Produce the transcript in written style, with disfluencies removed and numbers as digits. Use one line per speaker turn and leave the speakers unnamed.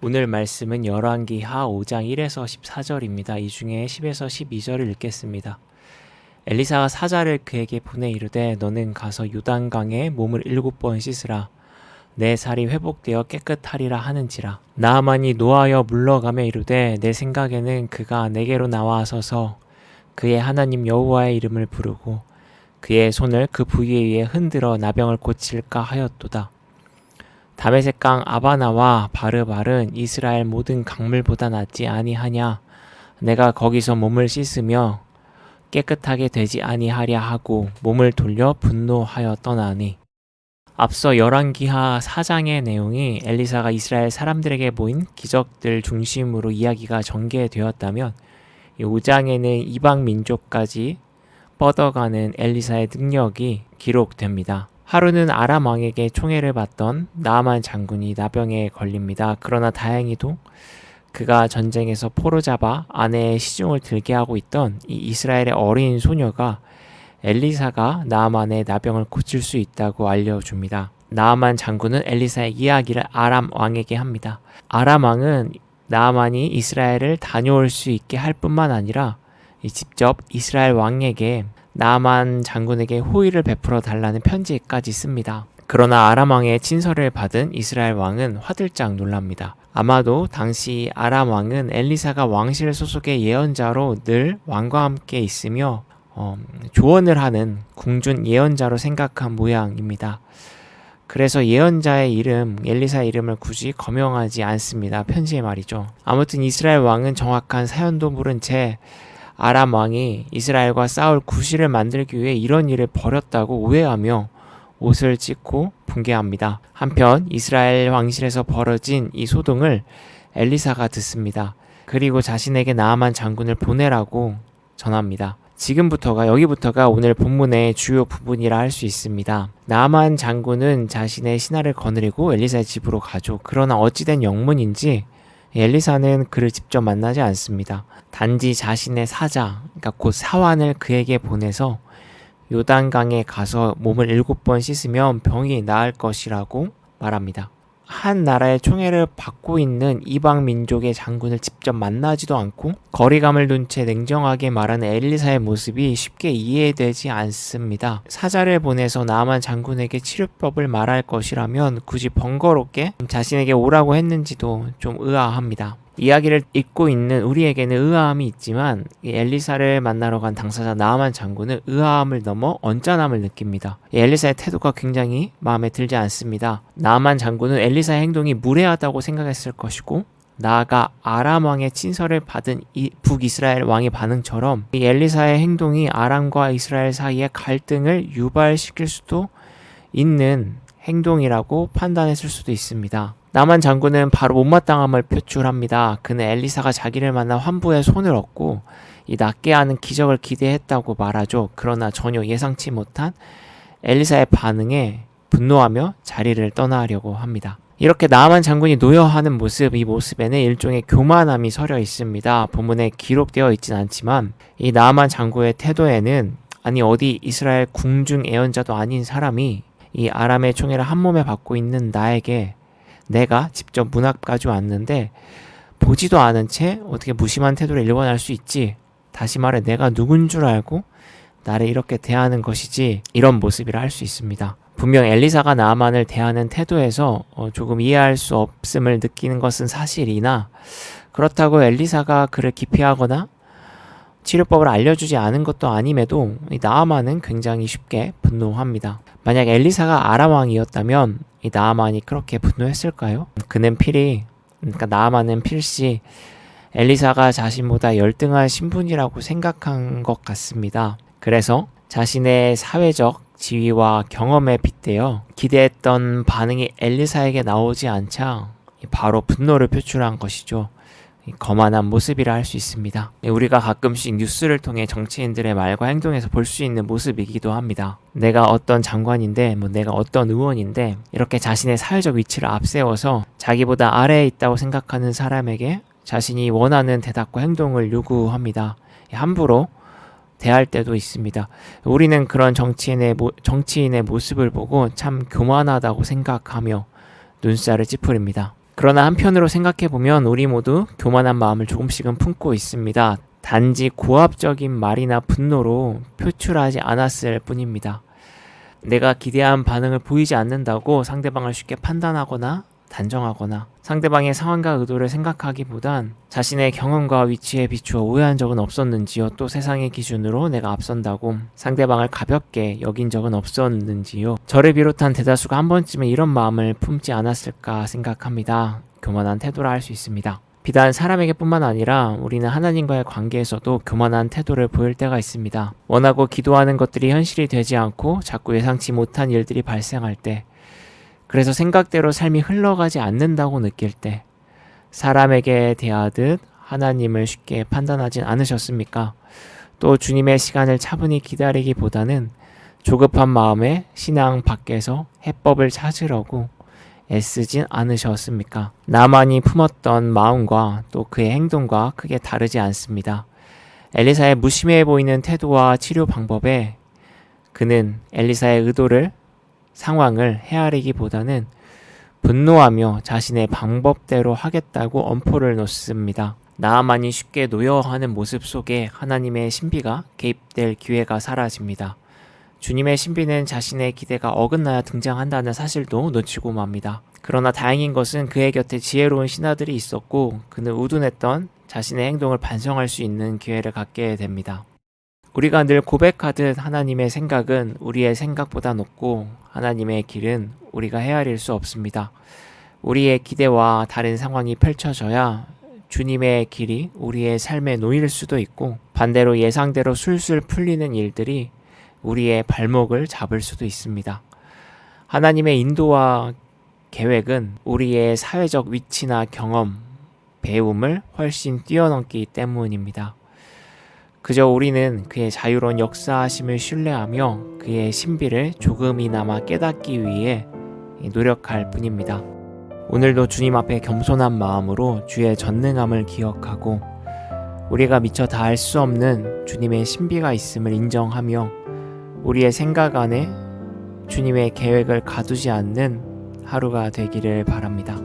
오늘 말씀은 열왕기하 5장 1에서 14절입니다. 이 중에 10에서 12절을 읽겠습니다. 엘리사가 사자를 그에게 보내 이르되 너는 가서 요단강에 몸을 7번 씻으라. 내 살이 회복되어 깨끗하리라 하는지라. 나아만이 노하여 물러가며 이르되 내 생각에는 그가 내게로 나와서서 그의 하나님 여호와의 이름을 부르고 그의 손을 그 부위 위에 흔들어 나병을 고칠까 하였도다. 다메섹강 아바나와 바르발은 이스라엘 모든 강물보다 낫지 아니하냐. 내가 거기서 몸을 씻으며 깨끗하게 되지 아니하랴 하고 몸을 돌려 분노하여 떠나니. 앞서 열왕기하 4장의 내용이 엘리사가 이스라엘 사람들에게 보인 기적들 중심으로 이야기가 전개되었다면 이 5장에는 이방 민족까지 뻗어가는 엘리사의 능력이 기록됩니다. 하루는 아람 왕에게 총애를 받던 나아만 장군이 나병에 걸립니다. 그러나 다행히도 그가 전쟁에서 포로 잡아 아내의 시중을 들게 하고 있던 이 이스라엘의 어린 소녀가 엘리사가 나아만의 나병을 고칠 수 있다고 알려줍니다. 나아만 장군은 엘리사의 이야기를 아람 왕에게 합니다. 아람 왕은 나아만이 이스라엘을 다녀올 수 있게 할 뿐만 아니라 직접 이스라엘 왕에게 나아만 장군에게 호의를 베풀어 달라는 편지까지 씁니다. 그러나 아람 왕의 친서를 받은 이스라엘 왕은 화들짝 놀랍니다. 아마도 당시 아람 왕은 엘리사가 왕실 소속의 예언자로 늘 왕과 함께 있으며 조언을 하는 궁준 예언자로 생각한 모양입니다. 그래서 예언자의 이름, 엘리사의 이름을 굳이 거명하지 않습니다. 편지에 말이죠. 아무튼 이스라엘 왕은 정확한 사연도 모른 채 아람 왕이 이스라엘과 싸울 구실을 만들기 위해 이런 일을 벌였다고 오해하며 옷을 찢고 붕괴합니다. 한편 이스라엘 왕실에서 벌어진 이 소동을 엘리사가 듣습니다. 그리고 자신에게 나아만 장군을 보내라고 전합니다. 여기부터가 오늘 본문의 주요 부분이라 할 수 있습니다. 나아만 장군은 자신의 신하를 거느리고 엘리사의 집으로 가죠. 그러나 어찌된 영문인지 엘리사는 그를 직접 만나지 않습니다. 단지 자신의 사자, 그러니까 곧 사환을 그에게 보내서 요단강에 가서 몸을 7번 씻으면 병이 나을 것이라고 말합니다. 한 나라의 총애를 받고 있는 이방 민족의 장군을 직접 만나지도 않고 거리감을 둔 채 냉정하게 말하는 엘리사의 모습이 쉽게 이해되지 않습니다. 사자를 보내서 나아만 장군에게 치료법을 말할 것이라면 굳이 번거롭게 자신에게 오라고 했는지도 좀 의아합니다. 이야기를 읽고 있는 우리에게는 의아함이 있지만 엘리사를 만나러 간 당사자 나아만 장군은 의아함을 넘어 언짢음을 느낍니다. 엘리사의 태도가 굉장히 마음에 들지 않습니다. 나아만 장군은 엘리사의 행동이 무례하다고 생각했을 것이고 나아가 아람 왕의 친서를 받은 북이스라엘 왕의 반응처럼 이 엘리사의 행동이 아람과 이스라엘 사이의 갈등을 유발시킬 수도 있는 행동이라고 판단했을 수도 있습니다. 나아만 장군은 바로 못마땅함을 표출합니다. 그는 엘리사가 자기를 만나 환부의 손을 얻고 이 낫게 하는 기적을 기대했다고 말하죠. 그러나 전혀 예상치 못한 엘리사의 반응에 분노하며 자리를 떠나려고 합니다. 이렇게 나아만 장군이 노여하는 모습, 이 모습에는 일종의 교만함이 서려 있습니다. 본문에 기록되어 있진 않지만 이 나아만 장군의 태도에는 어디 이스라엘 궁중 예언자도 아닌 사람이 이 아람의 총애를 한 몸에 받고 있는 나에게 내가 직접 문 앞까지 왔는데 보지도 않은 채 어떻게 무심한 태도를 일관할 수 있지? 다시 말해 내가 누군 줄 알고 나를 이렇게 대하는 것이지, 이런 모습이라 할 수 있습니다. 분명 엘리사가 나아만을 대하는 태도에서 조금 이해할 수 없음을 느끼는 것은 사실이나 그렇다고 엘리사가 그를 기피하거나 치료법을 알려주지 않은 것도 아님에도 이 나아만은 굉장히 쉽게 분노합니다. 만약 엘리사가 아람 왕이었다면 이 나아만이 그렇게 분노했을까요? 나아만은 필시 엘리사가 자신보다 열등한 신분이라고 생각한 것 같습니다. 그래서 자신의 사회적 지위와 경험에 빗대어 기대했던 반응이 엘리사에게 나오지 않자 바로 분노를 표출한 것이죠. 거만한 모습이라 할 수 있습니다. 우리가 가끔씩 뉴스를 통해 정치인들의 말과 행동에서 볼 수 있는 모습이기도 합니다. 내가 어떤 장관인데, 내가 어떤 의원인데 이렇게 자신의 사회적 위치를 앞세워서 자기보다 아래에 있다고 생각하는 사람에게 자신이 원하는 대답과 행동을 요구합니다. 함부로 대할 때도 있습니다. 우리는 그런 정치인의 모습을 보고 참 교만하다고 생각하며 눈살을 찌푸립니다. 그러나 한편으로 생각해보면 우리 모두 교만한 마음을 조금씩은 품고 있습니다. 단지 고압적인 말이나 분노로 표출하지 않았을 뿐입니다. 내가 기대한 반응을 보이지 않는다고 상대방을 쉽게 판단하거나 단정하거나 상대방의 상황과 의도를 생각하기보단 자신의 경험과 위치에 비추어 오해한 적은 없었는지요. 또 세상의 기준으로 내가 앞선다고 상대방을 가볍게 여긴 적은 없었는지요. 저를 비롯한 대다수가 한 번쯤은 이런 마음을 품지 않았을까 생각합니다. 교만한 태도라 할 수 있습니다. 비단 사람에게뿐만 아니라 우리는 하나님과의 관계에서도 교만한 태도를 보일 때가 있습니다. 원하고 기도하는 것들이 현실이 되지 않고 자꾸 예상치 못한 일들이 발생할 때, 그래서 생각대로 삶이 흘러가지 않는다고 느낄 때 사람에게 대하듯 하나님을 쉽게 판단하진 않으셨습니까? 또 주님의 시간을 차분히 기다리기보다는 조급한 마음에 신앙 밖에서 해법을 찾으려고 애쓰진 않으셨습니까? 나만이 품었던 마음과 또 그의 행동과 크게 다르지 않습니다. 엘리사의 무심해 보이는 태도와 치료 방법에 그는 엘리사의 의도를 상황을 헤아리기보다는 분노하며 자신의 방법대로 하겠다고 엄포를 놓습니다. 나만이 쉽게 노여워하는 모습 속에 하나님의 신비가 개입될 기회가 사라집니다. 주님의 신비는 자신의 기대가 어긋나야 등장한다는 사실도 놓치고 맙니다. 그러나 다행인 것은 그의 곁에 지혜로운 신하들이 있었고 그는 우둔했던 자신의 행동을 반성할 수 있는 기회를 갖게 됩니다. 우리가 늘 고백하듯 하나님의 생각은 우리의 생각보다 높고 하나님의 길은 우리가 헤아릴 수 없습니다. 우리의 기대와 다른 상황이 펼쳐져야 주님의 길이 우리의 삶에 놓일 수도 있고 반대로 예상대로 술술 풀리는 일들이 우리의 발목을 잡을 수도 있습니다. 하나님의 인도와 계획은 우리의 사회적 위치나 경험, 배움을 훨씬 뛰어넘기 때문입니다. 그저 우리는 그의 자유로운 역사하심을 신뢰하며 그의 신비를 조금이나마 깨닫기 위해 노력할 뿐입니다. 오늘도 주님 앞에 겸손한 마음으로 주의 전능함을 기억하고 우리가 미처 다 알 수 없는 주님의 신비가 있음을 인정하며 우리의 생각 안에 주님의 계획을 가두지 않는 하루가 되기를 바랍니다.